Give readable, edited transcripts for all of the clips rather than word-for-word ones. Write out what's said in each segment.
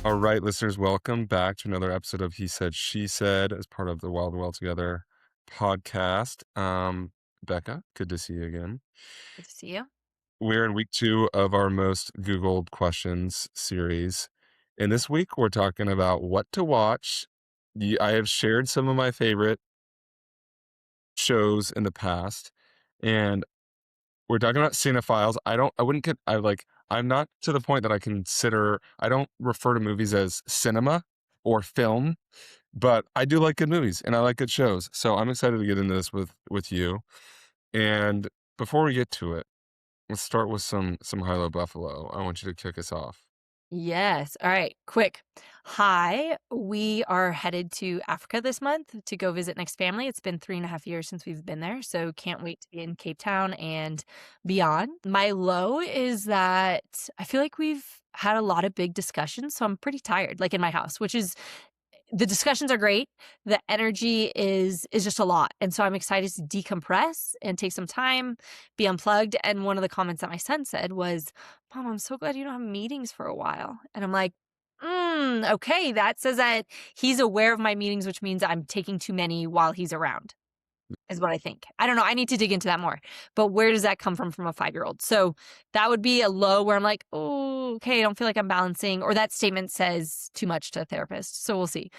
All right, listeners, welcome back to another episode of He Said, She Said as part of the Wild Well Together podcast. Becca, good to see you again. Good to see you. We're in week 2 of our most Googled questions series. And this week we're talking about what to watch. I have shared some of my favorite shows in the past, and we're talking about cinephiles. I wouldn't get, I'm not to the point that I don't refer to movies as cinema or film. But I do like good movies and I like good shows. So I'm excited to get into this with you. And before we get to it, let's start with some Hilo Buffalo. I want you to kick us off. Yes. All right. Quick. Hi. We are headed to Africa this month to go visit next family. It's been 3.5 years since we've been there. So can't wait to be in Cape Town and beyond. My low is that I feel like we've had a lot of big discussions. So I'm pretty tired, like in my house, which is the discussions are great. The energy is just a lot. And so I'm excited to decompress and take some time, be unplugged. And one of the comments that my son said was, "Mom, I'm so glad you don't have meetings for a while." And I'm like, okay, that says that he's aware of my meetings, which means I'm taking too many while he's around is what I think. I don't know. I need to dig into that more. But where does that come from a 5-year-old? So that would be a low where I'm like, oh, okay, I don't feel like I'm balancing, or that statement says too much to a therapist. So we'll see.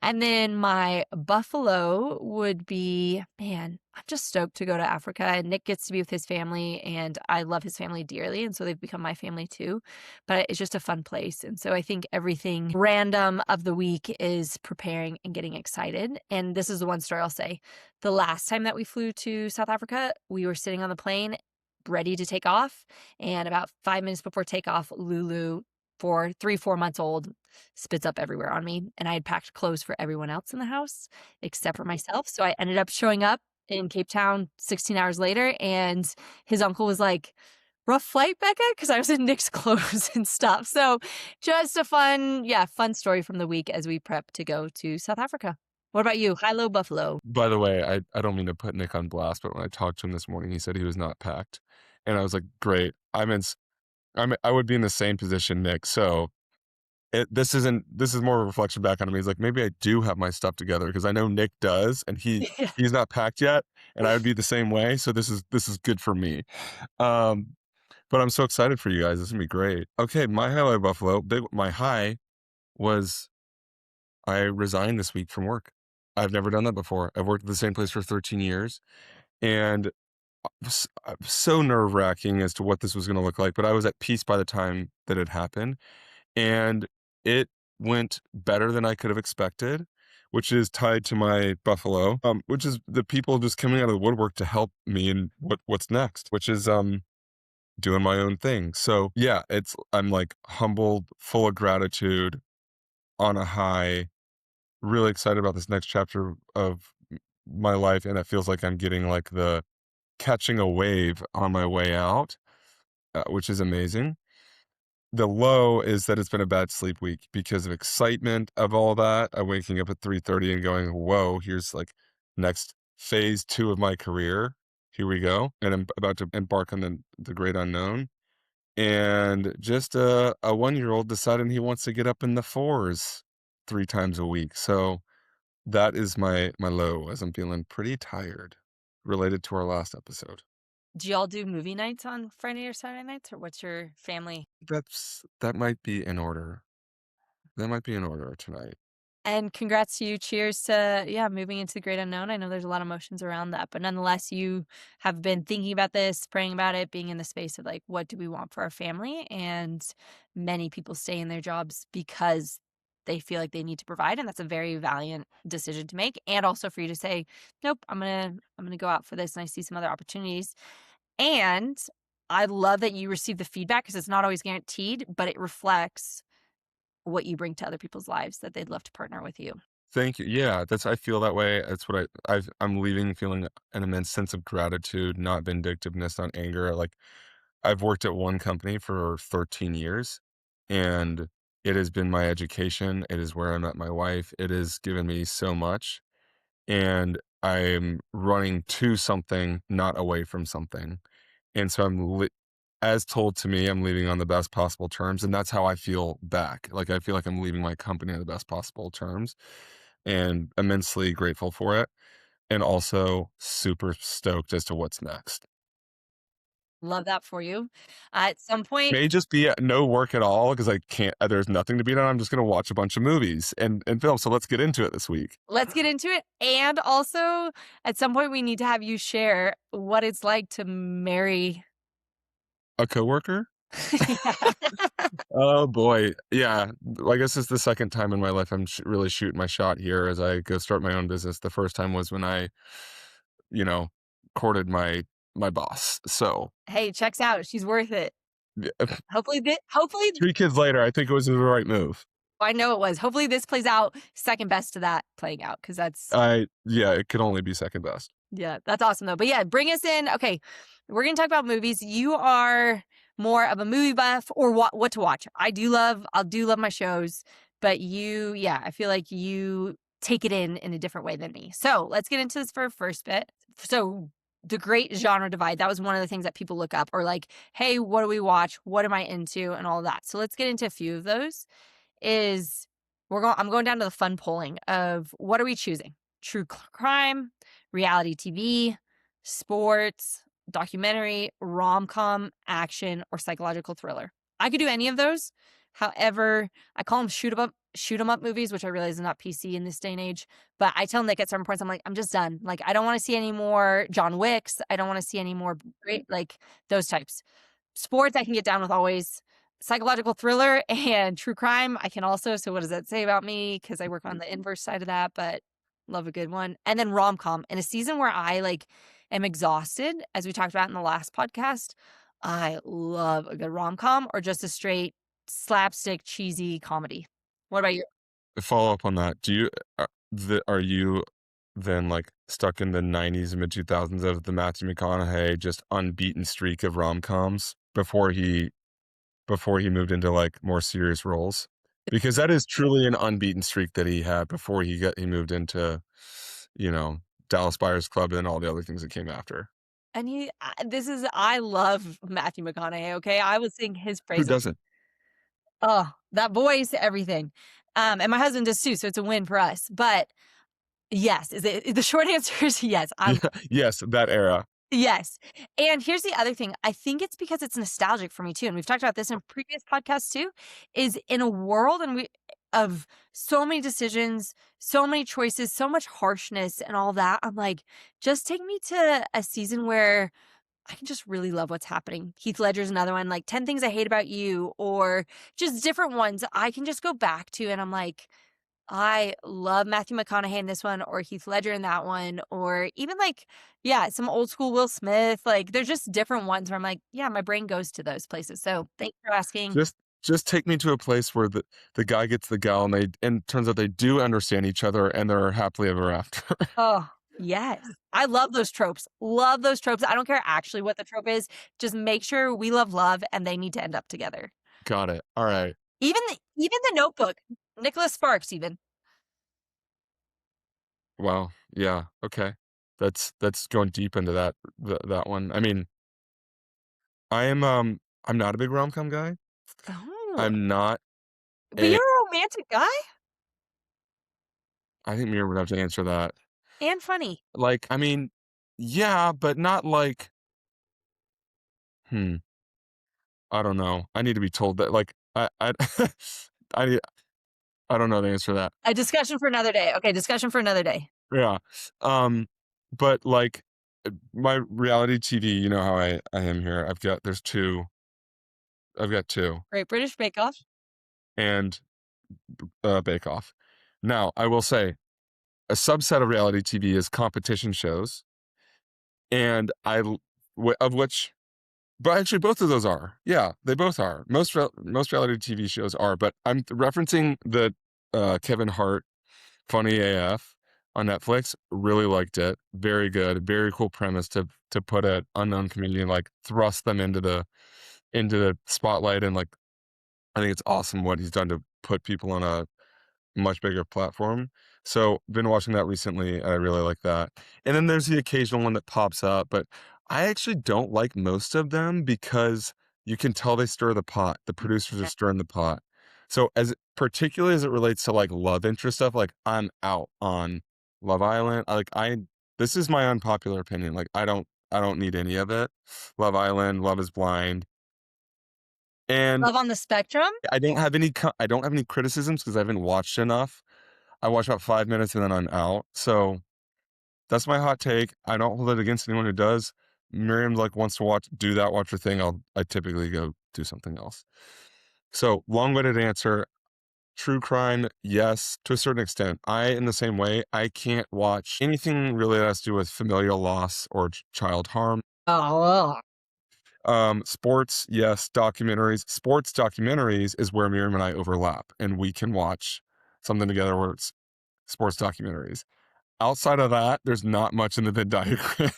And then my buffalo would be, man, I'm just stoked to go to Africa. And Nick gets to be with his family, and I love his family dearly. And so they've become my family too. But it's just a fun place. And so I think everything random of the week is preparing and getting excited. And this is the one story I'll say. The last time that we flew to South Africa, we were sitting on the plane ready to take off, and about 5 minutes before takeoff, Lulu, for 3, 4 months old, spits up everywhere on me, and I had packed clothes for everyone else in the house except for myself, so I ended up showing up in Cape Town 16 hours later, and his uncle was like, "Rough flight, Becca?" Because I was in Nick's clothes and stuff, so just a fun story from the week as we prep to go to South Africa. What about you? High, low, buffalo? By the way, I don't mean to put Nick on blast, but when I talked to him this morning, he said he was not packed. And I was like, great. I would be in the same position, Nick. So this is more of a reflection back on me. He's like, maybe I do have my stuff together because I know Nick does, and Yeah. he's not packed yet, and I would be the same way. So this is good for me. Um, but I'm so excited for you guys. This is gonna be great. Okay, my highlight Buffalo. My high was I resigned this week from work. I've never done that before. I've worked at the same place for 13 years, and so nerve wracking as to what this was going to look like. But I was at peace by the time that it happened. And it went better than I could have expected, which is tied to my buffalo, which is the people just coming out of the woodwork to help me in what's next, which is doing my own thing. So yeah, I'm like humbled, full of gratitude, on a high, really excited about this next chapter of my life, and it feels like I'm getting like the catching a wave on my way out, which is amazing. The low is that it's been a bad sleep week because of excitement of all that. I'm waking up at 3:30 and going, "Whoa, here's like next phase 2 of my career. Here we go." And I'm about to embark on the great unknown. And just a 1-year-old deciding he wants to get up in the 4s 3 times a week. So that is my low as I'm feeling pretty tired related to our last episode. Do y'all do movie nights on Friday or Saturday nights, or what's your family? That might be in order. That might be in order tonight. And congrats to you. Cheers to, yeah, moving into the great unknown. I know there's a lot of emotions around that, but nonetheless, you have been thinking about this, praying about it, being in the space of like, what do we want for our family? And many people stay in their jobs because they feel like they need to provide, and that's a very valiant decision to make. And also for you to say, nope, I'm gonna go out for this, and I see some other opportunities. And I love that you receive the feedback because it's not always guaranteed, but it reflects what you bring to other people's lives that they'd love to partner with you. Thank you. Yeah, I feel that way. That's what I'm leaving feeling an immense sense of gratitude, not vindictiveness, not anger. Like I've worked at one company for 13 years, and it has been my education. It is where I met my wife. It has given me so much, and I'm running to something, not away from something. And so as told to me, I'm leaving on the best possible terms, and that's how I feel back. Like, I feel like I'm leaving my company on the best possible terms, and immensely grateful for it, and also super stoked as to what's next. Love that for you. At some point, May just be, no work at all because I can't there's nothing to be done, I'm just gonna watch a bunch of movies and film, so let's get into it this week. let's get into it, and also, at some point, we need to have you share what it's like to marry. A coworker? Yeah. Oh boy, yeah, I guess it's the second time in my life I'm really shooting my shot here as I go start my own business. The first time was when I, you know, courted my boss, so, Hey, checks out, she's worth it. yeah, Hopefully 3 kids later, I think it was the right move. I know it was. Hopefully, this plays out second best to that playing out, because that's Yeah, it could only be second best. yeah, that's awesome, though. But, yeah, bring us in. Okay, we're gonna talk about movies. You are more of a movie buff or what to watch. I do love my shows, but yeah, I feel like you take it in a different way than me. So, let's get into this for first bit. So, the great genre divide, that was one of the things that people look up or like, "Hey, what do we watch? What am I into?" and all of that. So, let's get into a few of those. Is I'm going down to the fun polling of what are we choosing? Crime, reality TV, sports, documentary, rom-com, action, or psychological thriller. I could do any of those. However, I call them shoot 'em up movies, which I realize is not PC in this day and age. But I tell them like at certain points, I'm like, I'm just done. Like, I don't want to see any more John Wicks. I don't want to see any more great like those types. Sports, I can get down with always. Psychological thriller and true crime, I can also. So what does that say about me? Because I work on the inverse side of that, but love a good one. And then rom-com. In a season where I like am exhausted, as we talked about in the last podcast, I love a good rom-com or just a straight slapstick cheesy comedy. What about you? Follow up on that, do you are you then, like, stuck in the '90s and mid-2000s of the Matthew McConaughey just unbeaten streak of rom-coms before he moved into, like, more serious roles? Because that is truly an unbeaten streak that he had before he moved into, you know, Dallas Buyers Club and all the other things that came after. And I love Matthew McConaughey, okay? I would sing his Who praises. doesn't? Oh, that voice, everything. And my husband does too, so it's a win for us. But yes, the short answer is yes. Yes, that era. Yes. And here's the other thing. I think it's because it's nostalgic for me too. And we've talked about this in previous podcasts too, is in a world of so many decisions, so many choices, so much harshness and all that. I'm like, just take me to a season where I can just really love what's happening. Heath Ledger's another one, like 10 Things I Hate About You, or just different ones I can just go back to. And I'm like, I love Matthew McConaughey in this one, or Heath Ledger in that one, or even like, yeah, some old school Will Smith. Like, there's just different ones where I'm like, yeah, my brain goes to those places. So thanks for asking. Just just take me to a place where the guy gets the gal and turns out they do understand each other and they're happily ever after. Oh, yes. I love those tropes. Love those tropes. I don't care actually what the trope is. Just make sure we love love and they need to end up together. Got it. Alright. Even the Notebook, Nicholas Sparks, even. Wow. Yeah, okay. That's going deep into that one. I mean, I'm not a big rom-com guy. Oh, I'm not but a you're a romantic guy I think Mira would have to answer that. and funny. Like, I mean, yeah, but not like hmm, I don't know. I need to be told that, like, I I I don't know the answer to that. A discussion for another day. Okay, discussion for another day. Yeah. But, like, my reality TV, you know how I am here. I've got 2, Great British Bake Off. and, Bake Off. Now, I will say, a subset of reality TV is competition shows, and of which but actually both of those are. Yeah, they both are. Most reality TV shows are, but I'm referencing the, Kevin Hart Funny AF on Netflix. Really liked it. Very good. Very cool premise to put an unknown comedian, like, thrust them into the spotlight, and, like, I think it's awesome what he's done to put people on a much bigger platform. So, been watching that recently, and I really like that. And then there's the occasional one that pops up, but I actually don't like most of them because You can tell they stir the pot. The producers are Yeah. stirring the pot. So as particularly as it relates to, like, love interest stuff, like, I'm out on Love Island. I this is my unpopular opinion, like, I don't need any of it. Love Island, Love Is Blind, and Love on the Spectrum? I don't have any criticisms because I haven't watched enough. I watch about 5 minutes and then I'm out. So, that's my hot take. I don't hold it against anyone who does. Miriam, like, wants to watch her thing, I typically go do something else. So, long-winded answer, true crime, yes, to a certain extent. In the same way, I can't watch anything really that has to do with familial loss or child harm. Oh, Sports, yes, documentaries. Sports documentaries is where Miriam and I overlap, and we can watch something together where it's sports documentaries. Outside of that, there's not much in the Venn diagram.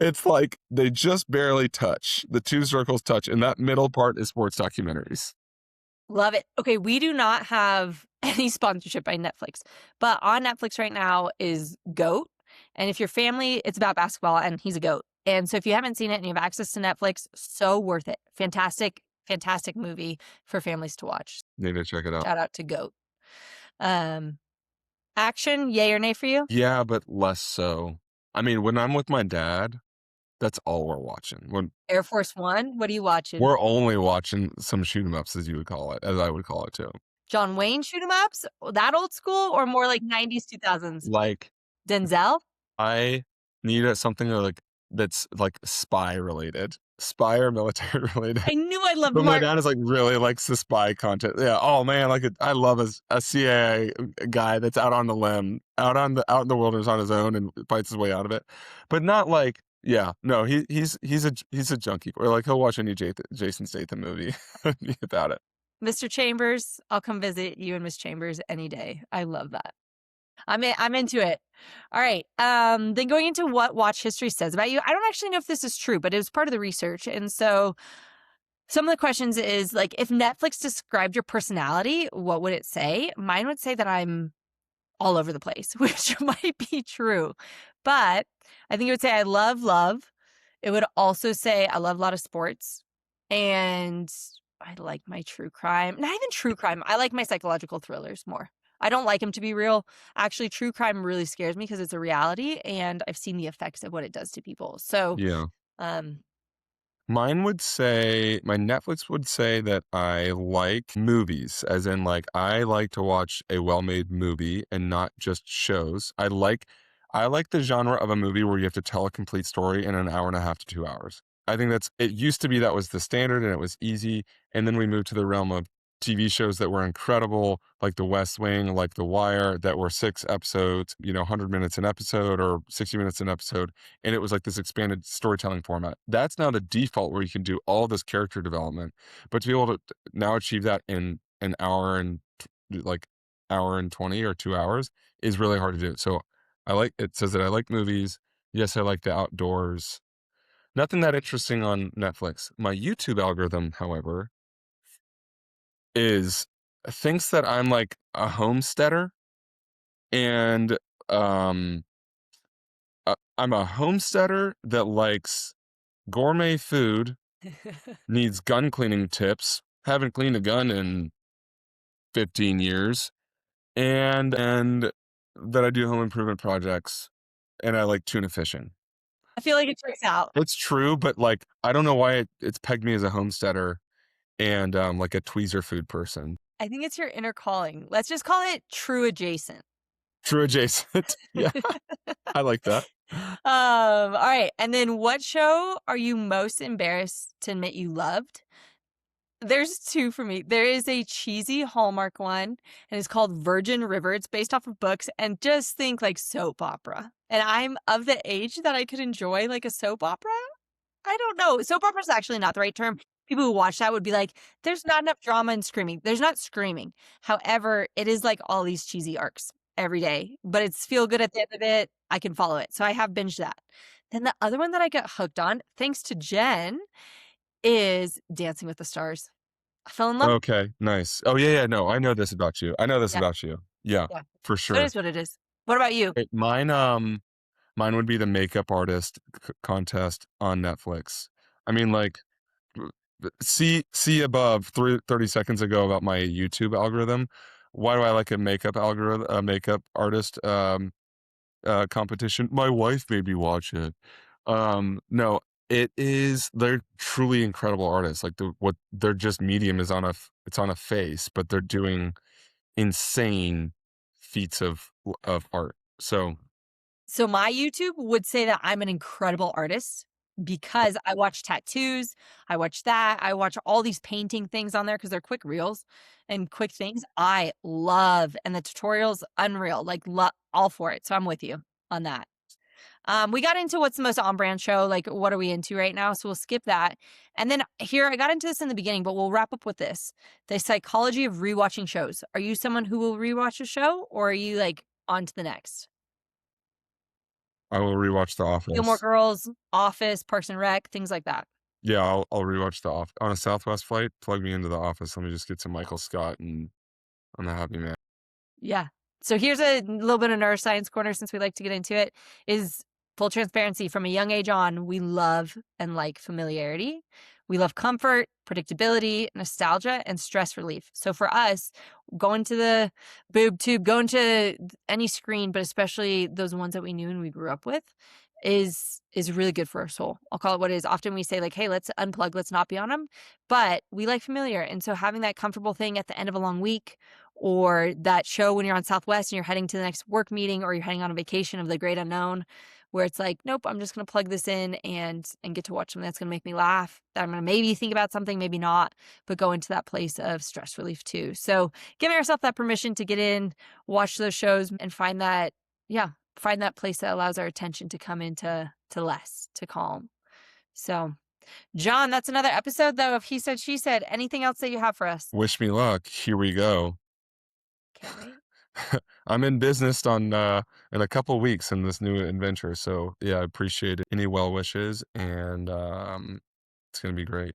It's like they just barely touch. The two circles touch, and that middle part is sports documentaries. love it. Okay, we do not have any sponsorship by Netflix, but on Netflix right now is GOAT. And if your family, it's about basketball and he's a GOAT. And so if you haven't seen it and you have access to Netflix, so worth it. Fantastic, fantastic movie for families to watch. Need to check it out. Shout out to GOAT. Um, Action, yay or nay for you? Yeah, but less so. I mean, when I'm with my dad, that's all we're watching. When Air Force One, what are you watching? we're only watching some shoot 'em ups, as you would call it, as I would call it too. John Wayne shoot 'em ups? That old school or more like 90s, 2000s? Like, Denzel? I need something that's like spy related, spy or military related. I knew I loved But my Mark. dad is like really likes the spy content. Yeah. Oh man, I love a CIA guy that's out on the limb, out in the wilderness on his own and fights his way out of it. But not like yeah, no, he's a junkie. Or like he'll watch any Jason Statham movie about it. Mr. Chambers, I'll come visit you and Miss Chambers any day. I love that. I'm into it. All right. Then going into what watch history says about you. I don't actually know if this is true, but it was part of the research. And so some of the questions is like if Netflix described your personality, what would it say? Mine would say that I'm all over the place, which might be true. But I think it would say I love love. It would also say I love a lot of sports and I like my true crime. Not even true crime. I like my psychological thrillers more. I don't like them to be real. Actually, true crime really scares me because it's a reality and I've seen the effects of what it does to people. So, Yeah. um, My Netflix would say that I like movies, as in, like, I like to watch a well-made movie and not just shows. I like the genre of a movie where you have to tell a complete story in an hour and a half to 2 hours. I think it used to be that was the standard and it was easy, and then we moved to the realm of TV shows that were incredible, like The West Wing, like The Wire, that were 6 episodes, 100 minutes an episode or 60 minutes an episode, and it was like this expanded storytelling format. That's now the default where you can do all this character development, but to be able to now achieve that in an hour and like hour and 20 or 2 hours is really hard to do. So it says that I like movies. Yes, I like the outdoors. Nothing that interesting on Netflix. My YouTube algorithm, however, is thinks that I'm like a homesteader and um I'm a homesteader that likes gourmet food, needs gun cleaning tips, haven't cleaned a gun in 15 years, and that I do home improvement projects and I like tuna fishing. I feel like it checks out. It's true, but like I don't know why it's pegged me as a homesteader and like a tweezer food person. I think it's your inner calling. Let's just call it true adjacent. True adjacent. Yeah, I like that. All right. And then what show are you most embarrassed to admit you loved? There's 2 for me. There is a cheesy Hallmark one, and it's called Virgin River. It's based off of books, and just think like soap opera. And I'm of the age that I could enjoy like a soap opera. I don't know. Soap opera is actually not the right term. People who watch that would be like, there's not enough drama and screaming. There's not screaming. However, it is like all these cheesy arcs every day, but it's feel good at the end of it. I can follow it. So I have binged that. Then the other one that I got hooked on, thanks to Jen, is Dancing with the Stars. I fell in love. Okay, nice. Oh, yeah, yeah, no, I know this about you. I know this Yeah, about you. Yeah, yeah. for It sure. is what it is. What about you? Mine would be the makeup artist contest on Netflix. I mean, like, see above 30 seconds ago about my YouTube algorithm. Why do I like a makeup algorithm, a makeup artist competition? My wife made me watch it. No, they're truly incredible artists. Like what they're just medium is it's on a face, but they're doing insane feats of art. So So my YouTube would say that I'm an incredible artist because I watch tattoos, I watch that, I watch all these painting things on there because 'cause they're quick reels and quick things. I love and the tutorials, unreal, like, all for it, so I'm with you on that. We got into what's the most on-brand show, like, what are we into right now, so we'll skip that, and then here I got into this in the beginning, but we'll wrap up with this, the psychology of rewatching shows. Are you someone who will rewatch a show, or are you, like, on to the next? I will rewatch The Gilmore Office. Girls, Office, Parks and Rec, things like that. Yeah, I'll rewatch The Office on a Southwest flight. Plug me into The Office. Let me just get some Michael Scott, and I'm a happy man. Yeah. So here's a little bit of neuroscience corner since we like to get into it, is full transparency from a young age on, we love and like familiarity. We love comfort, predictability, nostalgia, and stress relief. So for us, going to the boob tube, going to any screen, but especially those ones that we knew and we grew up with, is really good for our soul. I'll call it what it is. Often we say like, "Hey, let's unplug, let's not be on them," but we like familiar, and so having that comfortable thing at the end of a long week, or that show when you're on Southwest and you're heading to the next work meeting, or you're heading on a vacation of the great unknown, where it's like, nope, I'm just gonna plug this in and get to watch something that's gonna make me laugh. That I'm gonna maybe think about something, maybe not, but go into that place of stress relief too. So giving ourselves that permission to get in, watch those shows, and find that, yeah, find that place that allows our attention to come into to less, to calm. So, John, that's another episode though of He Said, She Said. Anything else that you have for us? Wish me luck. Here we go. Can't wait. I'm in business in a couple weeks in this new adventure. So yeah, I appreciate any well wishes, and it's gonna be great.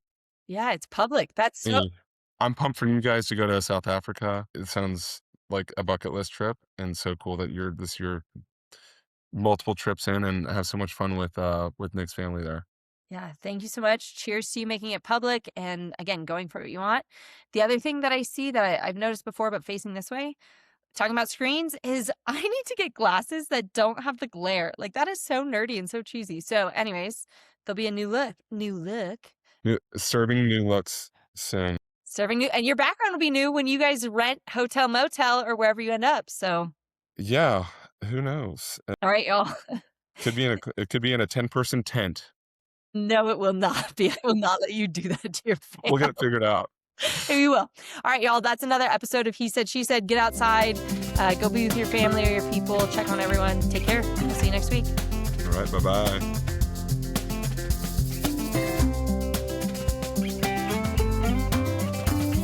Yeah, it's public. That's so Hey, I'm pumped for you guys to go to South Africa. It sounds like a bucket list trip, and so cool that you're this year multiple trips in and have so much fun with Nick's family there. yeah, thank you so much. Cheers to you making it public and again, going for what you want. The other thing that I see that I've noticed before, but facing this way, talking about screens, is I need to get glasses that don't have the glare. Like that is so nerdy and so cheesy. So, anyways, there'll be a new look, Serving new looks soon. serving new, and your background will be new when you guys rent hotel, motel, or wherever you end up. So, Yeah, who knows? all right, y'all. It could be in a 10-person tent. No, it will not be. I will not let you do that to your We'll get it family. figured out. We will. All right, y'all. That's another episode of He Said, She Said. Get outside, go be with your family or your people, check on everyone. Take care. We'll see you next week. All right, bye bye.